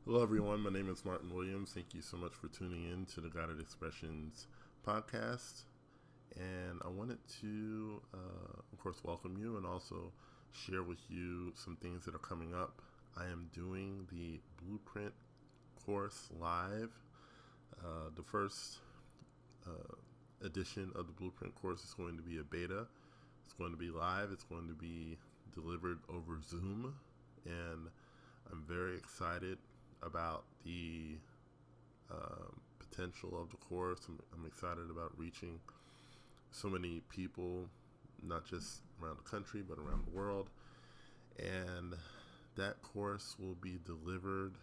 Hello, everyone. My name is Martin Williams. Thank you so much for tuning in to the Guided Expressions podcast. And I wanted to, of course, welcome you and also share with you some things that are coming up. I am doing the Blueprint course live. The first edition of the Blueprint course is going to be a beta. It's going to be live. It's going to be delivered over Zoom. And I'm very excited about the potential of the course. I'm excited about reaching so many people, not just around the country, but around the world. And that course will be delivered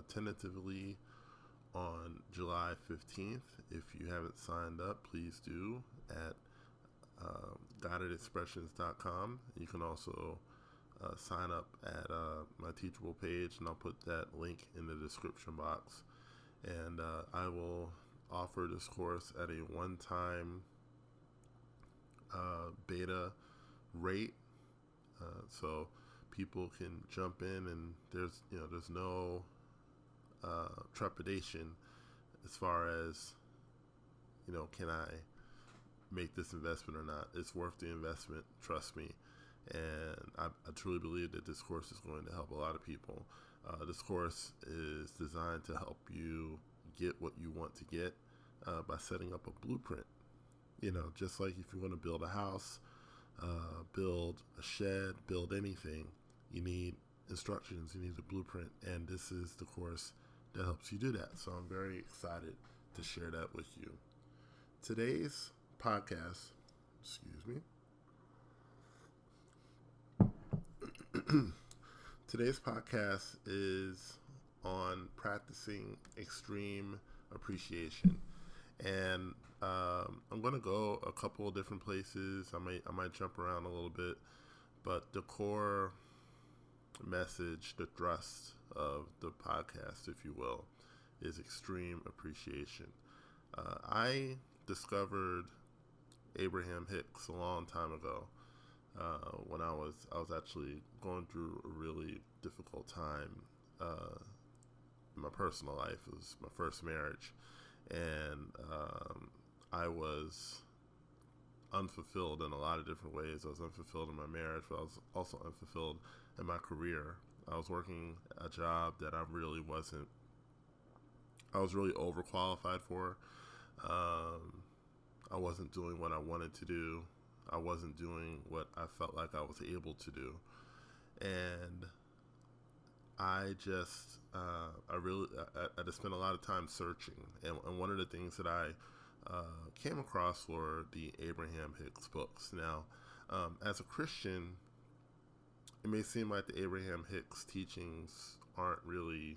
tentatively on July 15th. If you haven't signed up, please do at guidedexpressions.com. You can also sign up at my Teachable page, and I'll put that link in the description box. And I will offer this course at a one-time beta rate, so people can jump in, and there's no trepidation as far as can I make this investment or not. It's worth the investment, trust me. And I truly believe that this course is going to help a lot of people. This course is designed to help you get what you want to get by setting up a blueprint. Just like if you want to build a house, build a shed, build anything, you need instructions, you need a blueprint, and this is the course that helps you do that. So I'm very excited to share that with you. Today's podcast, Today's podcast is on practicing extreme appreciation, and I'm going to go a couple of different places. I might jump around a little bit, but the core message, the thrust of the podcast, if you will, is extreme appreciation. I discovered Abraham Hicks a long time ago. When I was actually going through a really difficult time in my personal life. It was my first marriage, and I was unfulfilled in a lot of different ways. I was unfulfilled in my marriage, but I was also unfulfilled in my career. I was working a job that I was really overqualified for. I wasn't doing what I wanted to do. I wasn't doing what I felt like I was able to do. And I just, I just spent a lot of time searching. And one of the things that I came across were the Abraham Hicks books. Now, as a Christian, it may seem like the Abraham Hicks teachings aren't really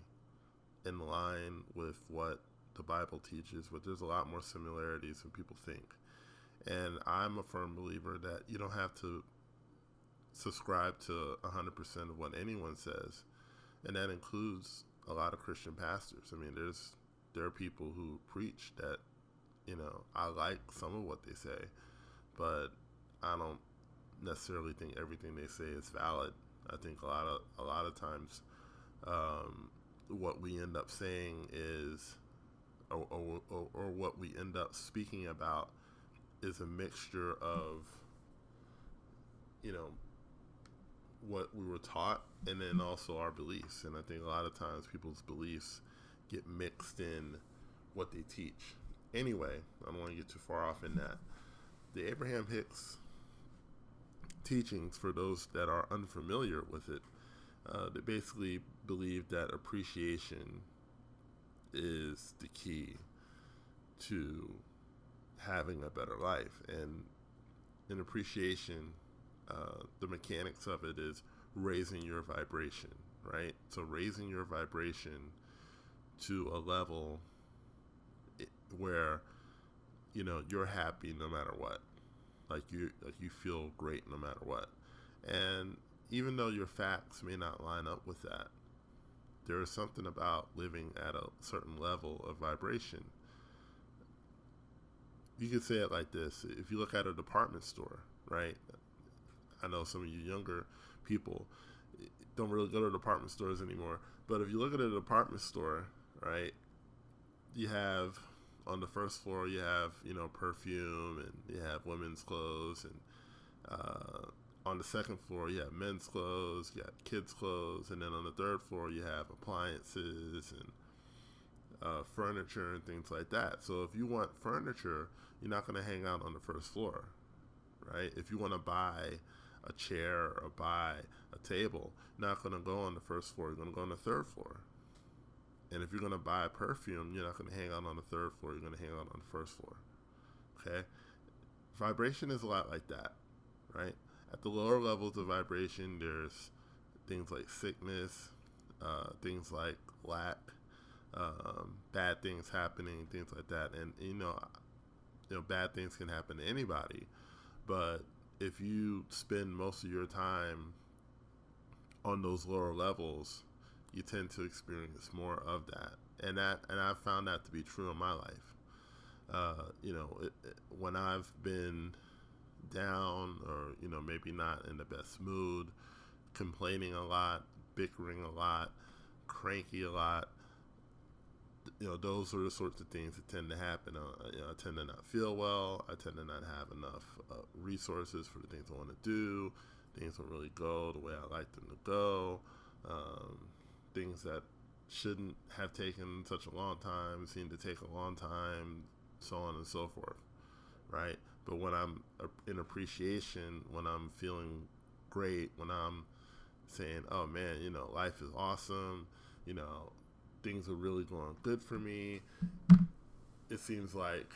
in line with what the Bible teaches, but there's a lot more similarities than people think. And I'm a firm believer that you don't have to subscribe to 100% of what anyone says. And that includes a lot of Christian pastors. I mean, there are people who preach that, I like some of what they say, but I don't necessarily think everything they say is valid. I think a lot of times what we end up saying is, or what we end up speaking about is a mixture of, what we were taught and then also our beliefs. And I think a lot of times people's beliefs get mixed in what they teach. Anyway, I don't want to get too far off in that. The Abraham Hicks teachings, for those that are unfamiliar with it, they basically believe that appreciation is the key to having a better life. And in appreciation, the mechanics of it is raising your vibration, right? So raising your vibration to a level where you're happy no matter what. Like you feel great no matter what. And even though your facts may not line up with that, there is something about living at a certain level of vibration. You could say it like this: if you look at a department store, right? I know some of you younger people, don't really go to department stores anymore. But if you look at a department store, right, you have on the first floor you have perfume, and you have women's clothes, and on the second floor you have men's clothes, you have kids' clothes, and then on the third floor you have appliances and furniture and things like that. So if you want furniture, you're not going to hang out on the first floor, right? If you want to buy a chair or buy a table, you're not going to go on the first floor. You're going to go on the third floor. And if you're going to buy perfume, you're not going to hang out on the third floor. You're going to hang out on the first floor. Okay? Vibration is a lot like that, right? At the lower levels of vibration, there's things like sickness, things like lack, bad things happening, things like that. And bad things can happen to anybody, but if you spend most of your time on those lower levels, you tend to experience more of that. And I've found that to be true in my life. When I've been down, or maybe not in the best mood, complaining a lot, bickering a lot, cranky a lot, those are the sorts of things that tend to happen. I tend to not feel well. I tend to not have enough resources for the things I want to do. Things don't really go the way I like them to go. Things that shouldn't have taken such a long time seem to take a long time, so on and so forth, right? But when I'm in appreciation, when I'm feeling great, when I'm saying, oh man, life is awesome, things are really going good for me, it seems like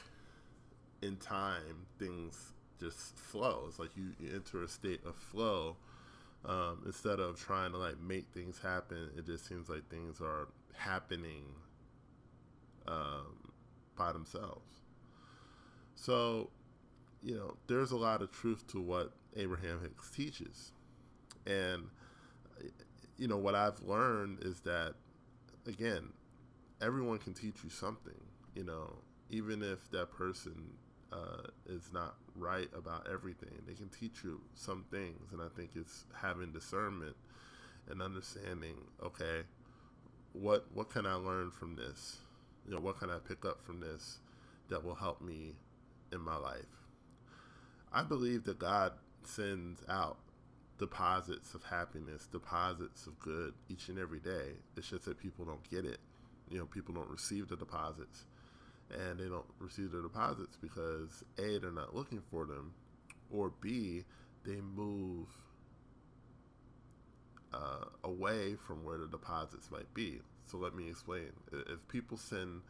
in time things just flow. It's like you enter a state of flow. Instead of trying to make things happen, it just seems like things are happening by themselves. So, there's a lot of truth to what Abraham Hicks teaches. And, what I've learned is that, again, everyone can teach you something, even if that person is not right about everything. They can teach you some things, and I think it's having discernment and understanding, okay, what can I learn from this? What can I pick up from this that will help me in my life? I believe that God sends out deposits of happiness, deposits of good each and every day. It's just that people don't get it. People don't receive the deposits. And they don't receive the deposits because A, they're not looking for them, or B, they move away from where the deposits might be. So let me explain. If people send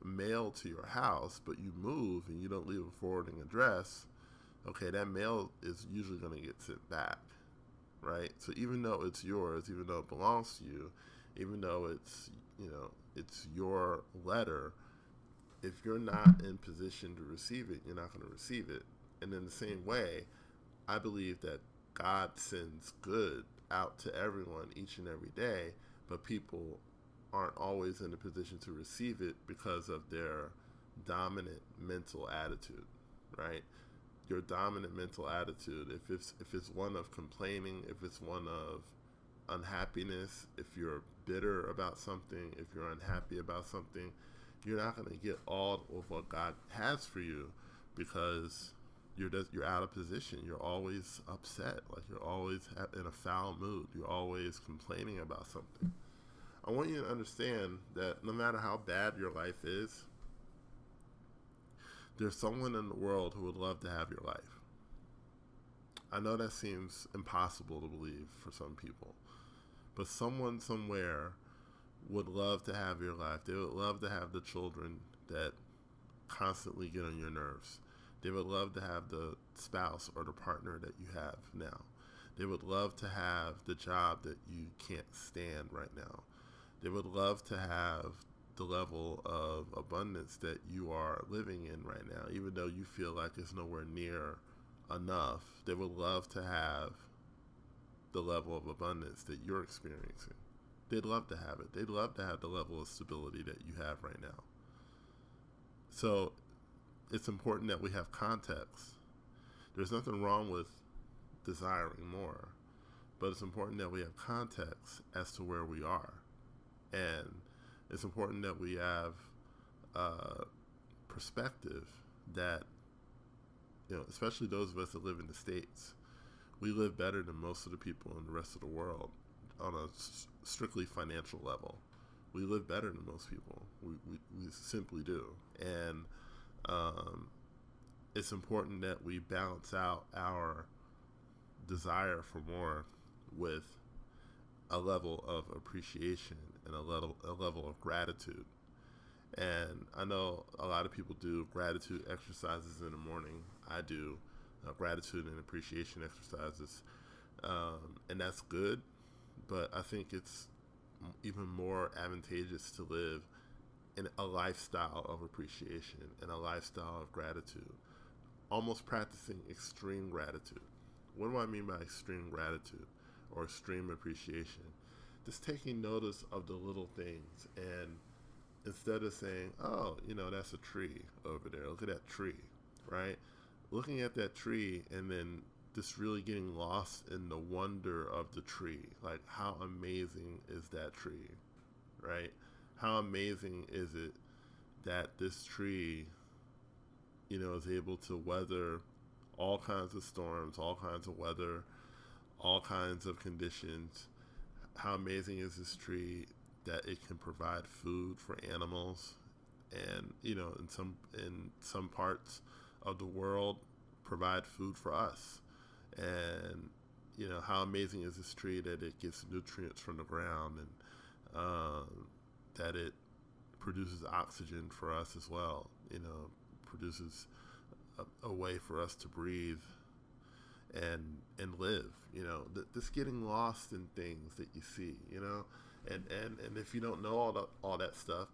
mail to your house, but you move and you don't leave a forwarding address, okay, that mail is usually going to get sent back, right? So even though it's yours, even though it belongs to you, even though it's your letter, if you're not in position to receive it, you're not going to receive it. And in the same way, I believe that God sends good out to everyone each and every day, but people aren't always in a position to receive it because of their dominant mental attitude, right? Your dominant mental attitude, if it's one of complaining, if it's one of unhappiness, if you're bitter about something, if you're unhappy about something, you're not going to get all of what God has for you because you're out of position. You're always upset. You're always in a foul mood. You're always complaining about something. I want you to understand that no matter how bad your life is, there's someone in the world who would love to have your life. I know that seems impossible to believe for some people, but someone somewhere would love to have your life. They would love to have the children that constantly get on your nerves. They would love to have the spouse or the partner that you have now. They would love to have the job that you can't stand right now. They would love to have the level of abundance that you are living in right now, even though you feel like it's nowhere near enough. They would love to have the level of abundance that you're experiencing. They'd love to have it. They'd love to have the level of stability that you have right now. So it's important that we have context. There's nothing wrong with desiring more, but it's important that we have context as to where we are. And it's important that we have perspective that, especially those of us that live in the States, we live better than most of the people in the rest of the world on a strictly financial level. We live better than most people. We simply do. And it's important that we balance out our desire for more with a level of appreciation and a level of gratitude. And I know a lot of people do gratitude exercises in the morning. I do gratitude and appreciation exercises, and that's good. But I think it's even more advantageous to live in a lifestyle of appreciation and a lifestyle of gratitude, almost practicing extreme gratitude. What do I mean by extreme gratitude or extreme appreciation? Just taking notice of the little things, and instead of saying, oh, that's a tree over there, look at that tree, right? Looking at that tree and then just really getting lost in the wonder of the tree. Like, how amazing is that tree, right? How amazing is it that this tree, is able to weather all kinds of storms, all kinds of weather, all kinds of conditions. How amazing is this tree that it can provide food for animals, and in some parts of the world provide food for us. And how amazing is this tree that it gets nutrients from the ground, and that it produces oxygen for us as well. Produces a way for us to breathe and live. Just getting lost in things that you see. And if you don't know all that stuff,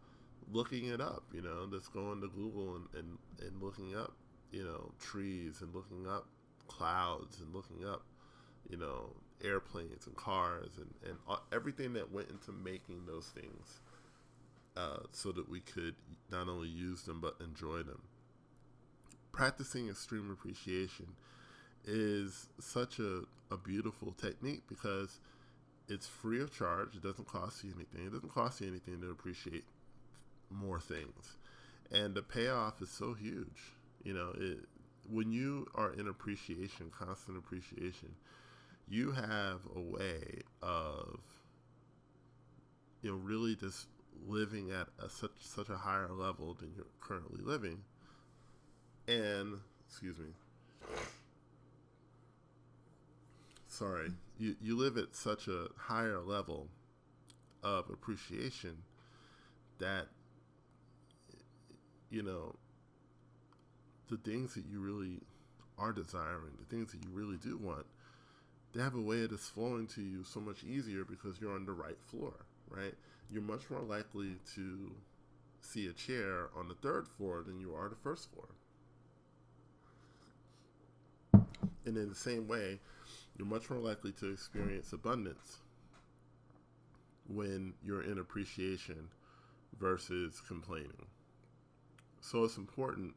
looking it up. Just going to Google and looking up trees, and looking up clouds, and looking up airplanes and cars, and everything that went into making those things, so that we could not only use them but enjoy them. Practicing extreme appreciation is such a beautiful technique because it's free of charge. It doesn't cost you anything. It doesn't cost you anything to appreciate more things. And the payoff is so huge. When you are in appreciation, constant appreciation, you have a way of, really just living at such a higher level than you're currently living. And, you live at such a higher level of appreciation that, the things that you really are desiring, the things that you really do want, they have a way of just flowing to you so much easier because you're on the right floor, right? You're much more likely to see a chair on the third floor than you are the first floor. And in the same way, you're much more likely to experience abundance when you're in appreciation versus complaining. So it's important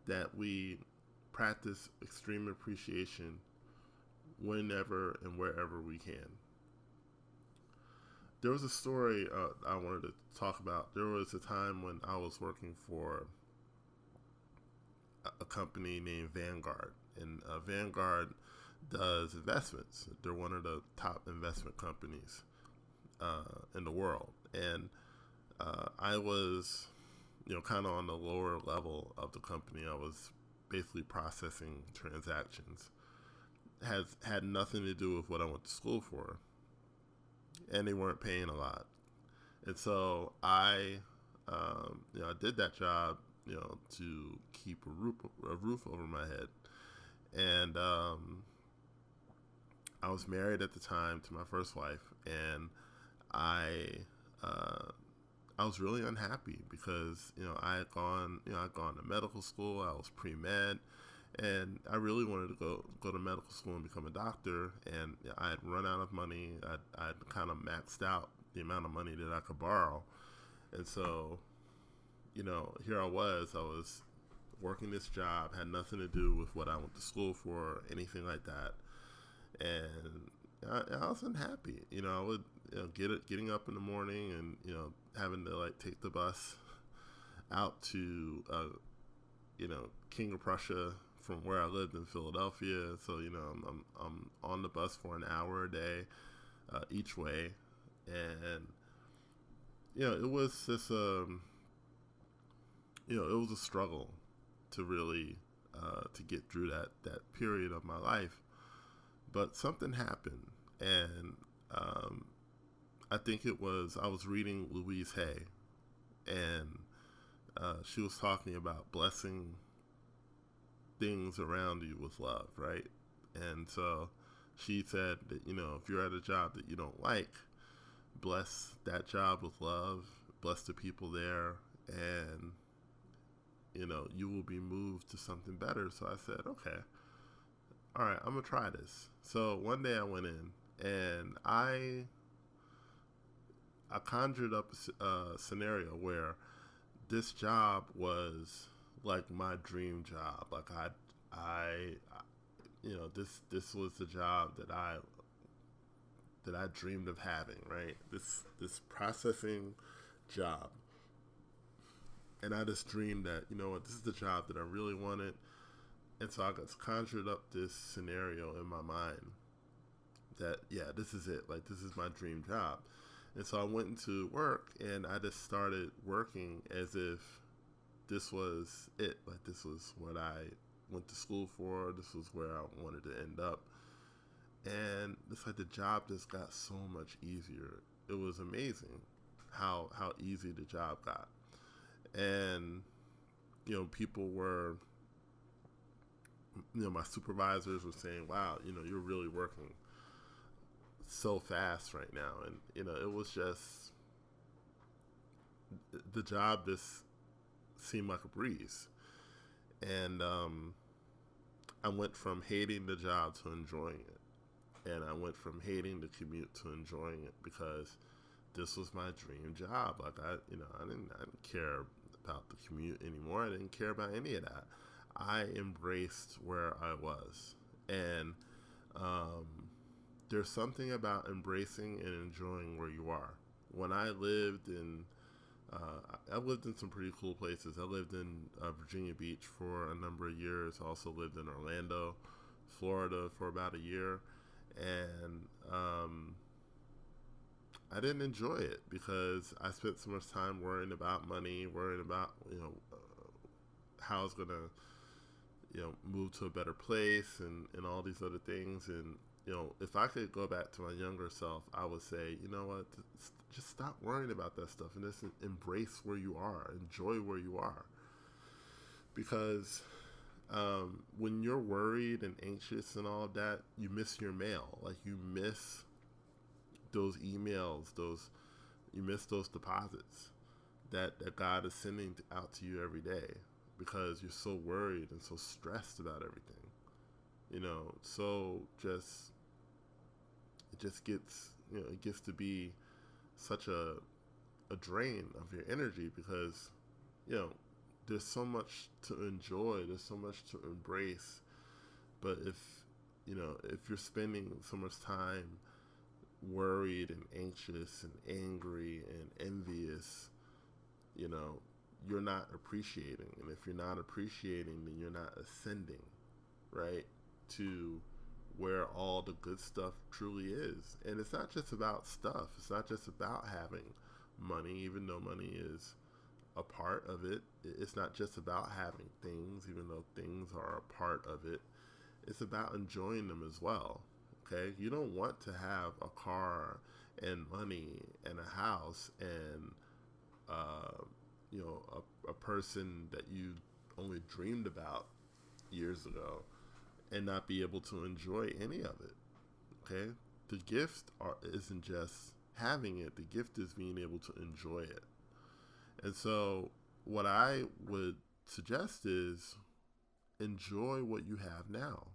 that we practice extreme appreciation whenever and wherever we can. There was a story I wanted to talk about. There was a time when I was working for a company named Vanguard, and Vanguard does investments. They're one of the top investment companies in the world, and I was kind of on the lower level of the company. I was basically processing transactions. Had nothing to do with what I went to school for, and they weren't paying a lot. And so I did that job, to keep a roof over my head. And I was married at the time to my first wife, and I was really unhappy because I had gone to medical school. I was pre-med, and I really wanted to go to medical school and become a doctor. And I had run out of money. I'd kind of maxed out the amount of money that I could borrow, and so here I was working this job, had nothing to do with what I went to school for, or anything like that. I wasn't happy. I would getting up in the morning and having to like take the bus out to King of Prussia from where I lived in Philadelphia. So I'm on the bus for an hour a day each way, and it was just it was a struggle to really to get through that period of my life. But something happened, and I think it was I was reading Louise Hay, and she was talking about blessing things around you with love, right? And so she said that if you're at a job that you don't like, bless that job with love, bless the people there, and you will be moved to something better. So I said, okay, all right, I'm gonna try this. So one day I went in and I conjured up a scenario where this job was like my dream job. Like I this was the job that I dreamed of having, right? This processing job. And I just dreamed that, this is the job that I really wanted. And so I just conjured up this scenario in my mind that, yeah, this is it. Like, this is my dream job. And so I went into work and I just started working as if this was it. Like, this was what I went to school for. This was where I wanted to end up. And it's like the job just got so much easier. It was amazing how easy the job got. And, people were, my supervisors were saying, wow, you're really working so fast right now. And, it was just, the job just seemed like a breeze. And I went from hating the job to enjoying it. And I went from hating the commute to enjoying it because this was my dream job. Like I didn't care about the commute anymore. I didn't care about any of that. I embraced where I was, and there's something about embracing and enjoying where you are. When I lived in some pretty cool places. I lived in Virginia Beach for a number of years. I also lived in Orlando, Florida for about a year, and I didn't enjoy it because I spent so much time worrying about money, worrying about how I was gonna move to a better place and all these other things. And if I could go back to my younger self, I would say, you know what, just stop worrying about that stuff and just embrace where you are, enjoy where you are. Because when you're worried and anxious and all of that, you miss your mail. Like you miss those emails, you miss those deposits that God is sending out to you every day because you're so worried and so stressed about everything. So it just gets, it gets to be such a drain of your energy because, there's so much to enjoy, there's so much to embrace. But if you're spending so much time worried and anxious and angry and envious, you're not appreciating. And if you're not appreciating, then you're not ascending, right, to where all the good stuff truly is. And it's not just about stuff. It's not just about having money, even though money is a part of it. It's not just about having things, even though things are a part of it. It's about enjoying them as well. Okay? You don't want to have a car and money and a house and a person that you only dreamed about years ago and not be able to enjoy any of it. Okay? The gift isn't just having it. The gift is being able to enjoy it. And so what I would suggest is enjoy what you have now.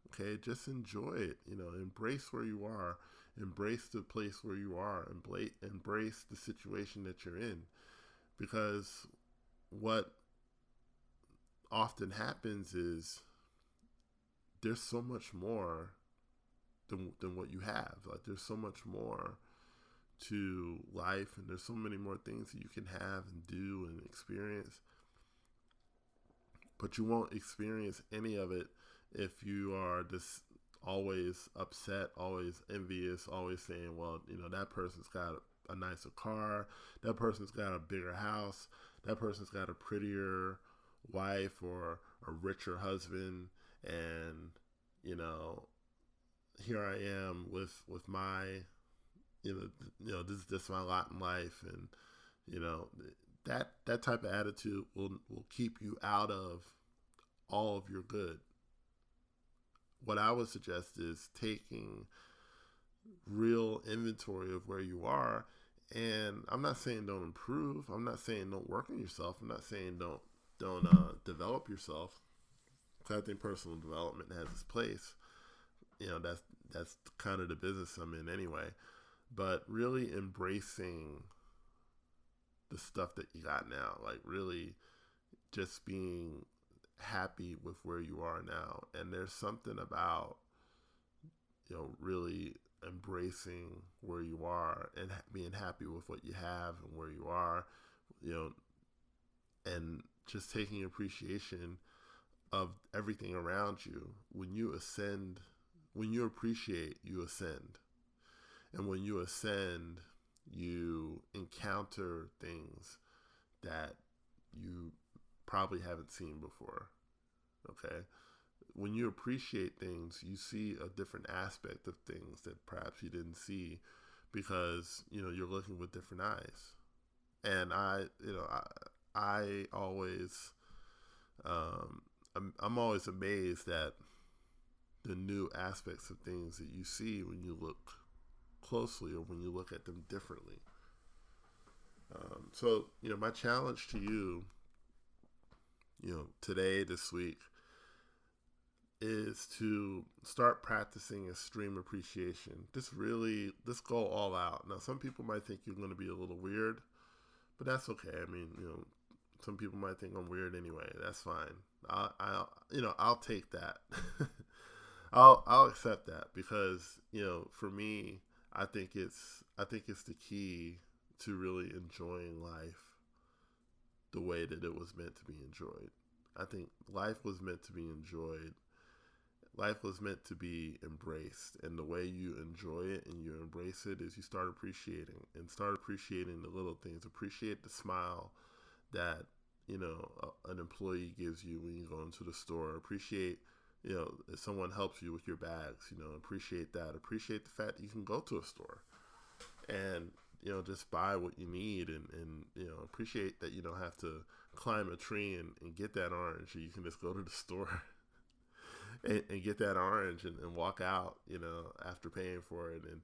Okay? Just enjoy it. Embrace where you are. Embrace the place where you are. Embrace the situation that you're in. Because what often happens is there's so much more than what you have. Like there's so much more to life, and there's so many more things that you can have and do and experience. But you won't experience any of it if you are just always upset, always envious, always saying, well, that person's got a nicer car, that person's got a bigger house, that person's got a prettier wife or a richer husband, and here I am with my this is just my lot in life, and that type of attitude will keep you out of all of your good. What I would suggest is taking real inventory of where you are. And I'm not saying don't improve. I'm not saying don't work on yourself. I'm not saying don't develop yourself. Because I think personal development has its place. That's kind of the business I'm in anyway. But really embracing the stuff that you got now, like really just being happy with where you are now. And there's something about really embracing where you are and being happy with what you have and where you are, and just taking appreciation of everything around you. When you ascend, when you appreciate, you ascend. And when you ascend, you encounter things that you probably haven't seen before. Okay? When you appreciate things, you see a different aspect of things that perhaps you didn't see because, you're looking with different eyes. And I always, I'm always amazed at the new aspects of things that you see when you look closely or when you look at them differently. So, my challenge to you, today, this week, is to start practicing extreme appreciation. Just go all out. Now, some people might think you're going to be a little weird, but that's okay. I mean, some people might think I'm weird anyway. That's fine. I'll take that. I'll accept that because, for me, I think it's the key to really enjoying life the way that it was meant to be enjoyed. I think life was meant to be enjoyed. Life was meant to be embraced, and the way you enjoy it and you embrace it is you start appreciating the little things. Appreciate the smile that an employee gives you when you go into the store. Appreciate if someone helps you with your bags. Appreciate that. Appreciate the fact that you can go to a store and just buy what you need, and appreciate that you don't have to climb a tree and get that orange. You can just go to the store and get that orange and walk out, after paying for it. And,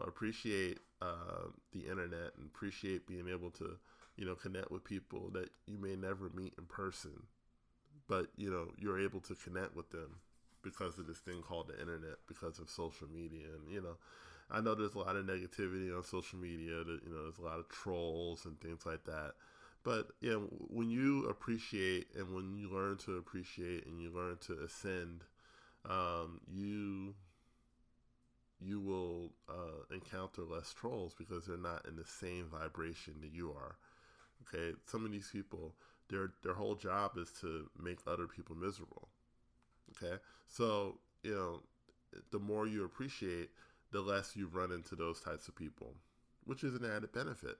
appreciate the internet, and appreciate being able to, connect with people that you may never meet in person, but, you're able to connect with them because of this thing called the internet, because of social media. And, I know there's a lot of negativity on social media, that, there's a lot of trolls and things like that. But when you appreciate, and when you learn to appreciate, and you learn to ascend, you will encounter less trolls because they're not in the same vibration that you are. Okay, some of these people, their whole job is to make other people miserable. Okay, so the more you appreciate, the less you run into those types of people, which is an added benefit.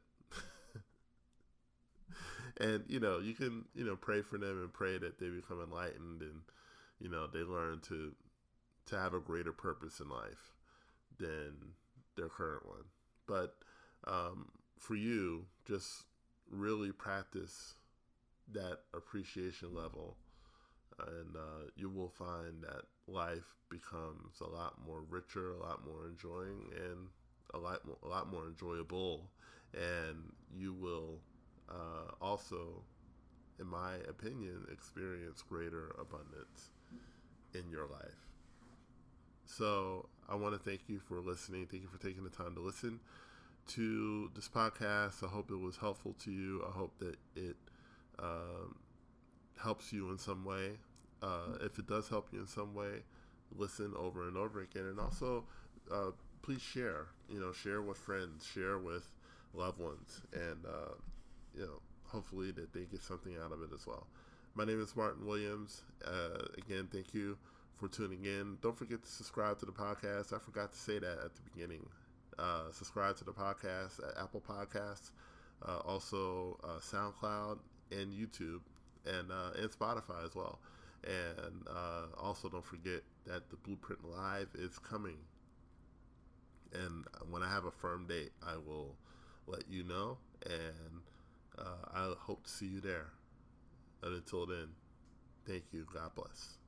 And, you can, pray for them and pray that they become enlightened and, they learn to have a greater purpose in life than their current one. But for you, just really practice that appreciation level, and you will find that life becomes a lot more richer, a lot more enjoying, and a lot more enjoyable. And you will also, in my opinion, experience greater abundance in your life. So I want to thank you for listening. Thank you for taking the time to listen to this podcast. I hope it was helpful to you. I hope that it helps you in some way. If it does help you in some way, listen over and over again. And also, please share. Share with friends, share with loved ones, and hopefully that they get something out of it as well. My name is Martin Williams. Again, thank you for tuning in. Don't forget to subscribe to the podcast. I forgot to say that at the beginning. Subscribe to the podcast at Apple Podcasts, also SoundCloud and YouTube, and Spotify as well. And also don't forget that the Blueprint Live is coming. And when I have a firm date, I will let you know. And I hope to see you there. And until then, thank you. God bless.